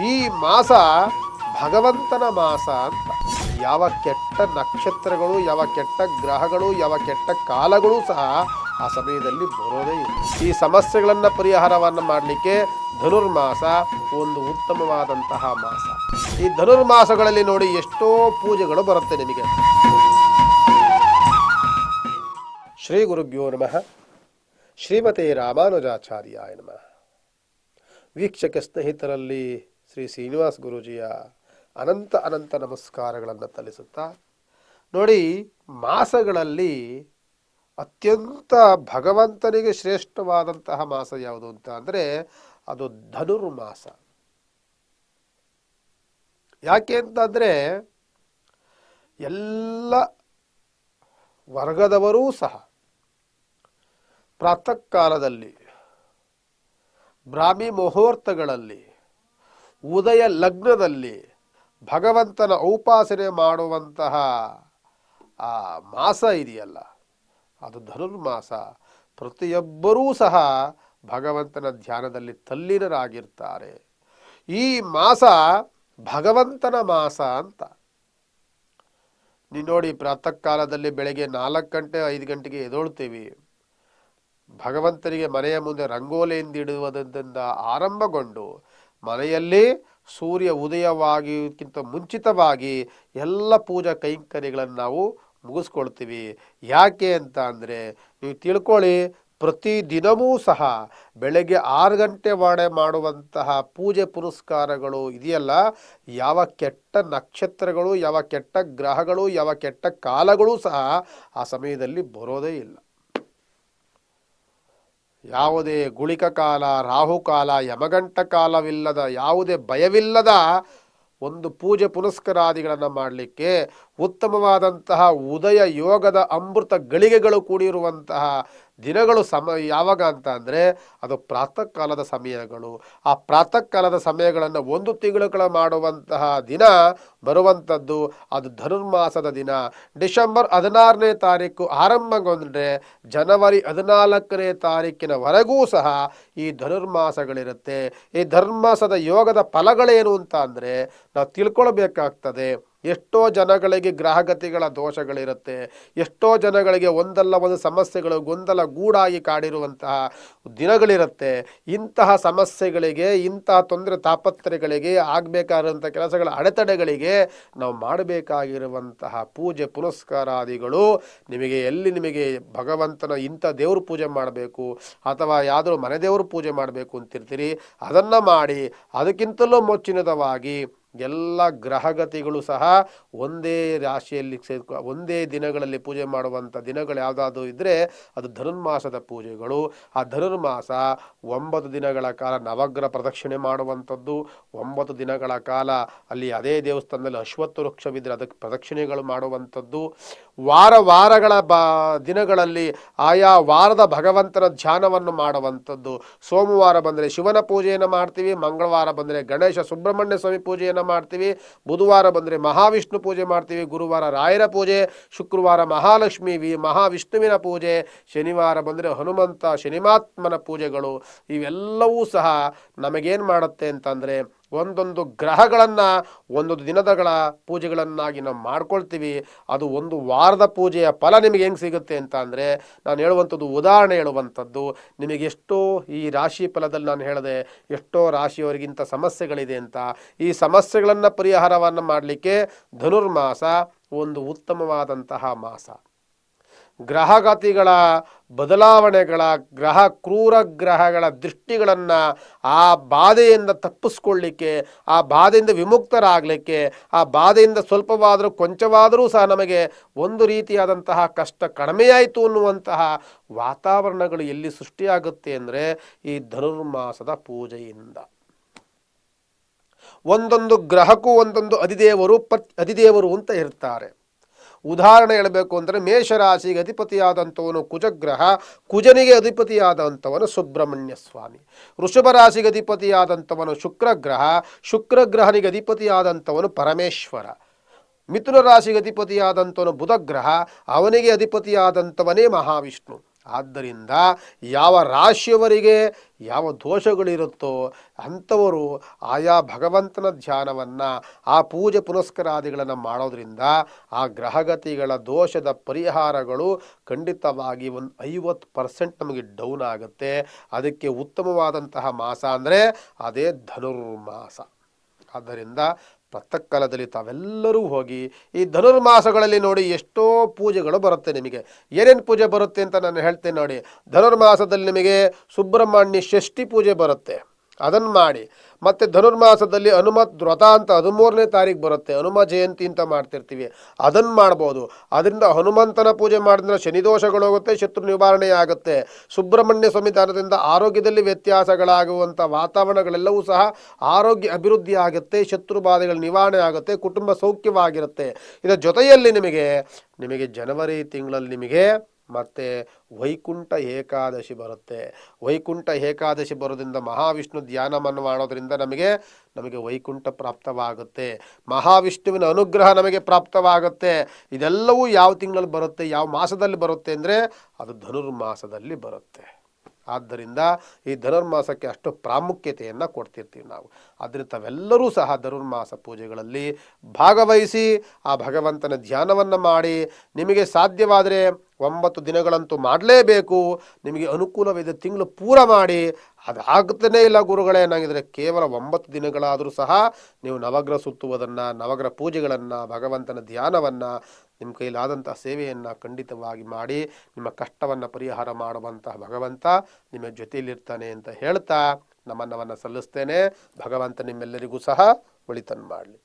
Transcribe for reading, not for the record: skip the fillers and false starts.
ಈ ಮಾಸ ಭಗವಂತನ ಮಾಸ ಅಂತ. ಯಾವ ಕೆಟ್ಟ ನಕ್ಷತ್ರಗಳು, ಯಾವ ಕೆಟ್ಟ ಗ್ರಹಗಳು, ಯಾವ ಕೆಟ್ಟ ಕಾಲಗಳು ಸಹ ಆ ಸಮಯದಲ್ಲಿ ಬರೋದೇ ಇಲ್ಲ. ಈ ಸಮಸ್ಯೆಗಳನ್ನು ಪರಿಹಾರವನ್ನು ಮಾಡಲಿಕ್ಕೆ ಧನುರ್ಮಾಸ ಒಂದು ಉತ್ತಮವಾದಂತಹ ಮಾಸ. ಈ ಧನುರ್ಮಾಸಗಳಲ್ಲಿ ನೋಡಿ ಎಷ್ಟೋ ಪೂಜೆಗಳು ಬರುತ್ತೆ ನಿಮಗೆ. ಶ್ರೀ ಗುರುಭ್ಯೋ ನಮಃ. ಶ್ರೀಮತೆ ರಾಮಾನುಜಾಚಾರ್ಯಾಯ ನಮಃ. ವೀಕ್ಷಕ ಸ್ನೇಹಿತರಲ್ಲಿ ಶ್ರೀ ಶ್ರೀನಿವಾಸ ಗುರೂಜಿಯ ಅನಂತ ಅನಂತ ನಮಸ್ಕಾರಗಳನ್ನು ತಲಿಸುತ್ತಾ, ನೋಡಿ, ಮಾಸಗಳಲ್ಲಿ ಅತ್ಯಂತ ಭಗವಂತನಿಗೆ ಶ್ರೇಷ್ಠವಾದಂತಹ ಮಾಸ ಯಾವುದು ಅಂತ ಅಂದರೆ ಅದು ಧನುರ್ಮಾಸ. ಯಾಕೆ ಅಂತಂದರೆ ಎಲ್ಲ ವರ್ಗದವರೂ ಸಹ ಪ್ರಾತಃ ಕಾಲದಲ್ಲಿ, ಬ್ರಾಹ್ಮಿ ಮುಹೂರ್ತಗಳಲ್ಲಿ, ಉದಯ ಲಗ್ನದಲ್ಲಿ ಭಗವಂತನ ಉಪಾಸನೆ ಮಾಡುವಂತಹ ಆ ಮಾಸ ಇದೆಯಲ್ಲ, ಅದು ಧನುರ್ಮಾಸ. ಪ್ರತಿಯೊಬ್ಬರೂ ಸಹ ಭಗವಂತನ ಧ್ಯಾನದಲ್ಲಿ ತಲ್ಲೀನರಾಗಿರ್ತಾರೆ. ಈ ಮಾಸ ಭಗವಂತನ ಮಾಸ ಅಂತ. ನೀವು ನೋಡಿ, ಪ್ರಾತಃ ಕಾಲದಲ್ಲಿ ಬೆಳಗ್ಗೆ 4 ಗಂಟೆ 5 ಗಂಟೆಗೆ ಎದ್ದೇಳ್ತೀವಿ. ಭಗವಂತನಿಗೆ ಮನೆಯ ಮುಂದೆ ರಂಗೋಲಿಯಿಂದ ಇಡುವುದರಿಂದ ಆರಂಭಗೊಂಡು ಮನೆಯಲ್ಲಿ ಸೂರ್ಯ ಉದಯವಾಗುವುದಕ್ಕಿಂತ ಮುಂಚಿತವಾಗಿ ಎಲ್ಲ ಪೂಜಾ ಕೈಂಕರ್ಯಗಳನ್ನು ನಾವು ಮುಗಿಸ್ಕೊಳ್ತೀವಿ. ಯಾಕೆ ಅಂತ ಅಂದರೆ, ನೀವು ತಿಳ್ಕೊಳ್ಳಿ, ಪ್ರತಿದಿನವೂ ಸಹ ಬೆಳಗ್ಗೆ 6 ಗಂಟೆ ಮಾಡುವಂತಹ ಪೂಜೆ ಪುರಸ್ಕಾರಗಳು ಇದೆಯಲ್ಲ, ಯಾವ ಕೆಟ್ಟ ನಕ್ಷತ್ರಗಳು, ಯಾವ ಕೆಟ್ಟ ಗ್ರಹಗಳು, ಯಾವ ಕೆಟ್ಟ ಕಾಲಗಳು ಸಹ ಆ ಸಮಯದಲ್ಲಿ ಬರೋದೇ ಇಲ್ಲ. ಯಾವುದೇ ಗುಳಿಕ ಕಾಲ, ರಾಹುಕಾಲ, ಯಮಗಂಟ ಕಾಲವಿಲ್ಲದ, ಯಾವುದೇ ಭಯವಿಲ್ಲದ ಒಂದು ಪೂಜೆ ಪುನಸ್ಕಾರಾದಿಗಳನ್ನು ಮಾಡಲಿಕ್ಕೆ ಉತ್ತಮವಾದಂತಹ ಉದಯ ಯೋಗದ ಅಮೃತ ಗಳಿಗೆಗಳು ಕೂಡಿರುವಂತಹ ದಿನಗಳು ಯಾವಾಗ ಅಂತ ಅಂದರೆ ಅದು ಪ್ರಾತಃ ಕಾಲದ ಸಮಯಗಳು. ಆ ಪ್ರಾತಃ ಕಾಲದ ಸಮಯಗಳನ್ನು 1 ತಿಂಗಳು ಮಾಡುವಂತಹ ದಿನ ಬರುವಂಥದ್ದು ಅದು ಧನುರ್ಮಾಸದ ದಿನ. ಡಿಸೆಂಬರ್ 16ನೇ ತಾರೀಕು ಆರಂಭಗೊಂಡ್ರೆ ಜನವರಿ 14ನೇ ತಾರೀಕಿನವರೆಗೂ ಸಹ ಈ ಧನುರ್ಮಾಸಗಳಿರುತ್ತೆ. ಈ ಧನುರ್ಮಾಸದ ಯೋಗದ ಫಲಗಳೇನು ಅಂತ ಅಂದರೆ ನಾವು ತಿಳ್ಕೊಳ್ಬೇಕಾಗ್ತದೆ. ಎಷ್ಟೋ ಜನಗಳಿಗೆ ಗ್ರಹಗತಿಗಳ ದೋಷಗಳಿರುತ್ತೆ, ಎಷ್ಟೋ ಜನಗಳಿಗೆ ಒಂದಲ್ಲ ಒಂದು ಸಮಸ್ಯೆಗಳು ಗೊಂದಲ ಗೂಡಾಗಿ ಕಾಡಿರುವಂತಹ ದಿನಗಳಿರುತ್ತೆ. ಇಂತಹ ಸಮಸ್ಯೆಗಳಿಗೆ, ಇಂತಹ ತೊಂದರೆ ತಾಪತ್ರಯಗಳಿಗೆ, ಆಗಬೇಕಾದಂಥ ಕೆಲಸಗಳ ಅಡೆತಡೆಗಳಿಗೆ ನಾವು ಮಾಡಬೇಕಾಗಿರುವಂತಹ ಪೂಜೆ ಪುನಸ್ಕಾರಾದಿಗಳು ನಿಮಗೆ ಭಗವಂತನ ಇಂಥ ದೇವ್ರ ಪೂಜೆ ಮಾಡಬೇಕು ಅಥವಾ ಯಾವುದೋ ಮನೆ ದೇವ್ರ ಪೂಜೆ ಮಾಡಬೇಕು ಅಂತಿರ್ತೀರಿ, ಅದನ್ನು ಮಾಡಿ ಅದಕ್ಕಿಂತಲೂ ಮುಚ್ಚಿನದವಾಗಿ ಎಲ್ಲ ಗ್ರಹಗತಿಗಳು ಸಹ ಒಂದೇ ರಾಶಿಯಲ್ಲಿ ಒಂದೇ ದಿನಗಳಲ್ಲಿ ಪೂಜೆ ಮಾಡುವಂಥ ದಿನಗಳು ಯಾವುದಾದ್ರು ಇದ್ದರೆ ಅದು ಧನುರ್ಮಾಸದ ಪೂಜೆಗಳು. ಆ ಧನುರ್ಮಾಸ 9 ದಿನಗಳ ಕಾಲ ನವಗ್ರಹ ಪ್ರದಕ್ಷಿಣೆ ಮಾಡುವಂಥದ್ದು, 9 ದಿನಗಳ ಕಾಲ ಅಲ್ಲಿ ಅದೇ ದೇವಸ್ಥಾನದಲ್ಲಿ ಅಶ್ವತ್ಥ ವೃಕ್ಷವಿದ್ದರೆ ಅದಕ್ಕೆ ಪ್ರದಕ್ಷಿಣೆಗಳು ಮಾಡುವಂಥದ್ದು, ವಾರಗಳ ದಿನಗಳಲ್ಲಿ ಆಯಾ ವಾರದ ಭಗವಂತನ ಧ್ಯಾನವನ್ನು ಮಾಡುವಂಥದ್ದು. ಸೋಮವಾರ ಬಂದರೆ ಶಿವನ ಪೂಜೆಯನ್ನು ಮಾಡ್ತೀವಿ, ಮಂಗಳವಾರ ಬಂದರೆ ಗಣೇಶ ಸುಬ್ರಹ್ಮಣ್ಯ ಸ್ವಾಮಿ ಪೂಜೆಯನ್ನು ಮಾಡ್ತೀವಿ, ಬುಧವಾರ ಬಂದರೆ ಮಹಾವಿಷ್ಣು ಪೂಜೆ ಮಾಡ್ತೀವಿ, ಗುರುವಾರ ರಾಯರ ಪೂಜೆ, ಶುಕ್ರವಾರ ಮಹಾಲಕ್ಷ್ಮಿ ಮಹಾವಿಷ್ಣುವಿನ ಪೂಜೆ, ಶನಿವಾರ ಬಂದರೆ ಹನುಮಂತ ಶನಿಮಾತ್ಮನ ಪೂಜೆಗಳು. ಇವೆಲ್ಲವೂ ಸಹ ನಮಗೇನು ಮಾಡುತ್ತೆ ಅಂತಂದರೆ ಒಂದೊಂದು ಗ್ರಹಗಳನ್ನು ಒಂದೊಂದು ದಿನದಗಳ ಪೂಜೆಗಳನ್ನಾಗಿ ನಾವು ಮಾಡ್ಕೊಳ್ತೀವಿ. ಅದು ಒಂದು ವಾರದ ಪೂಜೆಯ ಫಲ ನಿಮಗೆ ಹೆಂಗೆ ಸಿಗುತ್ತೆ ಅಂತ ಅಂದರೆ, ನಾನು ಹೇಳುವಂಥದ್ದು ಉದಾಹರಣೆ ಹೇಳುವಂಥದ್ದು, ನಿಮಗೆಷ್ಟೋ ಈ ರಾಶಿ ಫಲದಲ್ಲಿ ನಾನು ಹೇಳಿದೆ ಎಷ್ಟೋ ರಾಶಿಯವರಿಗಿಂತ ಸಮಸ್ಯೆಗಳಿದೆ ಅಂತ. ಈ ಸಮಸ್ಯೆಗಳನ್ನು ಪರಿಹಾರವನ್ನು ಮಾಡಲಿಕ್ಕೆ ಧನುರ್ಮಾಸ ಒಂದು ಉತ್ತಮವಾದಂತಹ ಮಾಸ. ಗ್ರಹಗತಿಗಳ ಬದಲಾವಣೆಗಳ ಕ್ರೂರ ಗ್ರಹಗಳ ದೃಷ್ಟಿಗಳನ್ನು ಆ ಬಾಧೆಯಿಂದ ತಪ್ಪಿಸ್ಕೊಳ್ಳಿಕ್ಕೆ, ಆ ಬಾಧೆಯಿಂದ ವಿಮುಕ್ತರಾಗಲಿಕ್ಕೆ, ಆ ಬಾಧೆಯಿಂದ ಸ್ವಲ್ಪವಾದರೂ ಕೊಂಚವಾದರೂ ಸಹ ನಮಗೆ ಒಂದು ರೀತಿಯಾದಂತಹ ಕಷ್ಟ ಕಡಿಮೆಯಾಯಿತು ಅನ್ನುವಂತಹ ವಾತಾವರಣಗಳು ಎಲ್ಲಿ ಸೃಷ್ಟಿಯಾಗುತ್ತೆ ಅಂದರೆ ಈ ಧನುರ್ಮಾಸದ ಪೂಜೆಯಿಂದ. ಒಂದೊಂದು ಗ್ರಹಕ್ಕೂ ಒಂದೊಂದು ಅಧಿದೇವರು ಅಂತ ಇರ್ತಾರೆ. ಉದಾಹರಣೆ ಹೇಳಬೇಕು ಅಂದರೆ ಮೇಷರಾಶಿಗೆ ಅಧಿಪತಿಯಾದಂಥವನು ಕುಜಗ್ರಹ, ಕುಜನಿಗೆ ಅಧಿಪತಿಯಾದಂಥವನು ಸುಬ್ರಹ್ಮಣ್ಯ ಸ್ವಾಮಿ. ವೃಷಭ ರಾಶಿಗೆ ಅಧಿಪತಿಯಾದಂಥವನು ಶುಕ್ರಗ್ರಹ, ಶುಕ್ರಗ್ರಹನಿಗೆ ಅಧಿಪತಿಯಾದಂಥವನು ಪರಮೇಶ್ವರ. ಮಿಥುನ ರಾಶಿಗೆ ಅಧಿಪತಿಯಾದಂಥವನು ಬುಧಗ್ರಹ, ಅವನಿಗೆ ಅಧಿಪತಿಯಾದಂಥವನೇ ಮಹಾವಿಷ್ಣು. ಆದ್ದರಿಂದ ಯಾವ ರಾಶಿಯವರಿಗೆ ಯಾವ ದೋಷಗಳಿರುತ್ತೋ ಅಂಥವರು ಆಯಾ ಭಗವಂತನ ಧ್ಯಾನವನ್ನು ಆ ಪೂಜೆ ಪುನಸ್ಕಾರಾದಿಗಳನ್ನು ಮಾಡೋದ್ರಿಂದ ಆ ಗ್ರಹಗತಿಗಳ ದೋಷದ ಪರಿಹಾರಗಳು ಖಂಡಿತವಾಗಿ ಒಂದು 50% ನಮಗೆ ಡೌನ್ ಆಗುತ್ತೆ. ಅದಕ್ಕೆ ಉತ್ತಮವಾದಂತಹ ಮಾಸ ಅಂದರೆ ಅದೇ ಧನುರ್ಮಾಸ. ಆದ್ದರಿಂದ ಪ್ರಾತಃಕಾಲದಲ್ಲಿ ತಾವೆಲ್ಲರೂ ಹೋಗಿ ಈ ಧನುರ್ಮಾಸಗಳಲ್ಲಿ ನೋಡಿ ಎಷ್ಟೋ ಪೂಜೆಗಳು ಬರುತ್ತೆ. ನಿಮಗೆ ಏನೇನು ಪೂಜೆ ಬರುತ್ತೆ ಅಂತ ನಾನು ಹೇಳ್ತೇನೆ ನೋಡಿ. ಧನುರ್ಮಾಸದಲ್ಲಿ ನಿಮಗೆ ಸುಬ್ರಹ್ಮಣ್ಯ ಷಷ್ಠಿ ಪೂಜೆ ಬರುತ್ತೆ, ಅದನ್ನು ಮಾಡಿ. ಮತ್ತು ಧನುರ್ಮಾಸದಲ್ಲಿ ಹನುಮತ್ ವ್ರತ ಅಂತ 13ನೇ ತಾರೀಕು ಬರುತ್ತೆ, ಹನುಮ ಜಯಂತಿ ಅಂತ ಮಾಡ್ತಿರ್ತೀವಿ, ಅದನ್ನು ಮಾಡ್ಬೋದು. ಅದರಿಂದ ಹನುಮಂತನ ಪೂಜೆ ಮಾಡಿದ್ರೆ ಶನಿದೋಷಗಳು ಹೋಗುತ್ತೆ, ಶತ್ರು ನಿವಾರಣೆ ಆಗುತ್ತೆ. ಸುಬ್ರಹ್ಮಣ್ಯ ಸ್ವಾಮಿ ದಾನದಿಂದ ಆರೋಗ್ಯದಲ್ಲಿ ವ್ಯತ್ಯಾಸಗಳಾಗುವಂಥ ವಾತಾವರಣಗಳೆಲ್ಲವೂ ಸಹ ಆರೋಗ್ಯ ಅಭಿವೃದ್ಧಿ ಆಗುತ್ತೆ, ಶತ್ರು ಬಾಧೆಗಳ ನಿವಾರಣೆ ಆಗುತ್ತೆ, ಕುಟುಂಬ ಸೌಖ್ಯವಾಗಿರುತ್ತೆ. ಇದರ ಜೊತೆಯಲ್ಲಿ ನಿಮಗೆ ಜನವರಿ ತಿಂಗಳಲ್ಲಿ ನಿಮಗೆ ಮತ್ತು ವೈಕುಂಠ ಏಕಾದಶಿ ಬರುತ್ತೆ. ವೈಕುಂಠ ಏಕಾದಶಿ ಬರೋದ್ರಿಂದ ಮಹಾವಿಷ್ಣು ಧ್ಯಾನವನ್ನು ಮಾಡೋದ್ರಿಂದ ನಮಗೆ ವೈಕುಂಠ ಪ್ರಾಪ್ತವಾಗುತ್ತೆ, ಮಹಾವಿಷ್ಣುವಿನ ಅನುಗ್ರಹ ನಮಗೆ ಪ್ರಾಪ್ತವಾಗುತ್ತೆ. ಇದೆಲ್ಲವೂ ಯಾವ ತಿಂಗಳಲ್ಲಿ ಬರುತ್ತೆ, ಯಾವ ಮಾಸದಲ್ಲಿ ಬರುತ್ತೆ ಅಂದರೆ ಅದು ಧನುರ್ಮಾಸದಲ್ಲಿ ಬರುತ್ತೆ. ಆದ್ದರಿಂದ ಈ ಧನುರ್ಮಾಸಕ್ಕೆ ಅಷ್ಟು ಪ್ರಾಮುಖ್ಯತೆಯನ್ನು ಕೊಡ್ತಿರ್ತೀವಿ ನಾವು. ಆದ್ದರಿಂದ ತಾವೆಲ್ಲರೂ ಸಹ ಧನುರ್ಮಾಸ ಪೂಜೆಗಳಲ್ಲಿ ಭಾಗವಹಿಸಿ ಆ ಭಗವಂತನ ಧ್ಯಾನವನ್ನು ಮಾಡಿ. ನಿಮಗೆ ಸಾಧ್ಯವಾದರೆ 9 ದಿನಗಳಂತೂ ಮಾಡಲೇಬೇಕು. ನಿಮಗೆ ಅನುಕೂಲವಿದೆ ತಿಂಗಳು ಪೂರ ಮಾಡಿ. ಅದಾಗ್ತಾನೇ ಇಲ್ಲ ಗುರುಗಳೇ ಏನಾಗಿದ್ರೆ ಕೇವಲ 9 ದಿನಗಳಾದರೂ ಸಹ ನೀವು ನವಗ್ರಹ ಸುತ್ತುವುದನ್ನು, ನವಗ್ರಹ ಪೂಜೆಗಳನ್ನು, ಭಗವಂತನ ಧ್ಯಾನವನ್ನು, ನಿಮ್ಮ ಕೈಲಾದಂಥ ಸೇವೆಯನ್ನು ಖಂಡಿತವಾಗಿ ಮಾಡಿ. ನಿಮ್ಮ ಕಷ್ಟವನ್ನು ಪರಿಹಾರ ಮಾಡುವಂತಹ ಭಗವಂತ ನಿಮ್ಮ ಜೊತೆಯಲ್ಲಿರ್ತಾನೆ ಅಂತ ಹೇಳ್ತಾ ನಮನವನ್ನು ಸಲ್ಲಿಸ್ತೇನೆ. ಭಗವಂತ ನಿಮ್ಮೆಲ್ಲರಿಗೂ ಸಹ ಒಳಿತನ್ನು ಮಾಡಲಿ.